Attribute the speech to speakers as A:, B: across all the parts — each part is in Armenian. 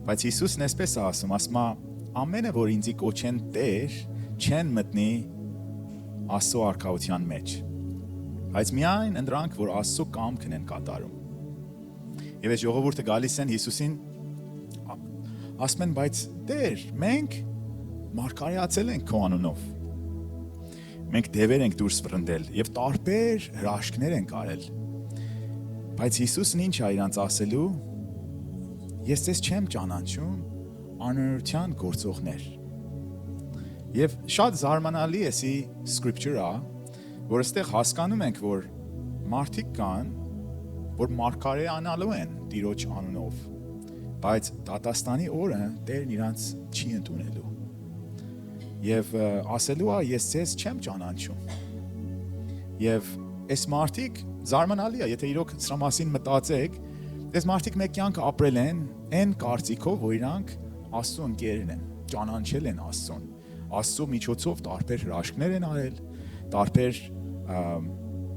A: Բայց Հիսուսն էսպես է ասում, ամենը, որ ինձի կոչեն Տեր, չեն մտնի Աստծո արքայության մեջ։ Բայց միայն ընդրանք, որ Աստծո կամքն են կատարում։ Եվ այս ժողովուրդը գալիս են Հիսուսին, ասում են, բայց Տեր, մենք մարգարեացել ենք քո անունով։ Մենք դևեր ենք դուրս վռնդել եւ տարբեր հրաշքներ ենք արել։ Բայց Հիսուսն ինչ է իրանց ասելու։ Ես ձեզ չեմ ճանաչում, անօրինության գործողներ։ Եվ շատ զարմանալի է սի scripture-ը, որ այստեղ հասկանում ենք, որ մարդիկ կան, որ մարգարեանալու են Տիրոջ անունով, բայց դատաստանի օրը Տերն իրանց չի ընդունելու։ Եվ ասելու է, ես ձեզ չեմ ճանաչում։ Եվ այս մարդիկ զարմանալի է, եթե իրոք սրա մասին մտածեք, այս մարդիկ մեկ կյանք ապրել են այն կարծիքով, որ իրանք Աստծո ընկերն են, ճանաչել են Աստծուն, Աստծո միջոցով տարբեր հրաշքներ են արել, տարբեր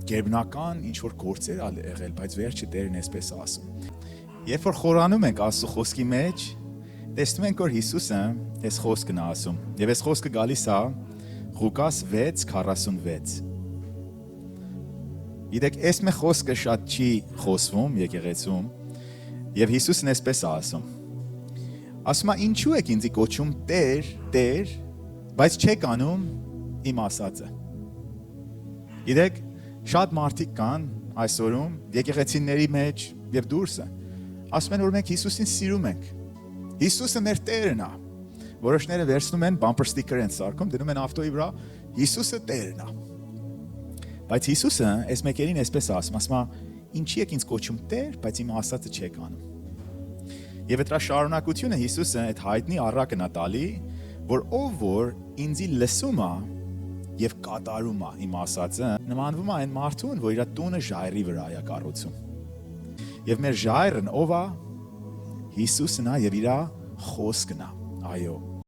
A: գերբնական ինչ-որ գործեր եղել, բայց վերջը Տերն էսպես ասում։ Երբ որ խորանում ենք Աստծո խոսքի մեջ, տեսնում ենք, որ Հիսուսը այս խոսքն է ասում, եւ այս խոսքը գալիս է Ղուկաս 6:46։ Գիտեք, այս մի խոսքը շատ չի խոսվում եկեղեցում, եւ Հիսուսն էսպես է ասում։ Ասում է, ինչու եք ինձ կոչում Տեր, Տեր, բայց չեք անում իմ ասածը։ Գիտեք, շատ մարդիկ կան այսօրում եկեղեցիների մեջ եւ դուրսը, ասում են, որ մենք Հիսուսին սիրում ենք։ Հիսուսը մեր Տերն է։ Որոշները վերցնում են bumper sticker են սարքում, դնում են ավտոյի վրա, Հիսուսը Տերն է։ Բայց Հիսուսը այս մեկերին էսպես ասում, ինչի եք ինձ կոչում Տեր, բայց իմ ասածը չեք անում։ Եվ դրա շարունակությունը Հիսուսը այդ հայտնի առակն է տալի, որ ով որ ինձի լսում է եւ կատարում է իմ ասածը, նմանվում է այն մարդուն, որ իր տունը ժայռի վրա է կառուցում։ Եվ մեր ժայռն ով է, Հիսուսն է եւ իր խոսքն է։ Այո։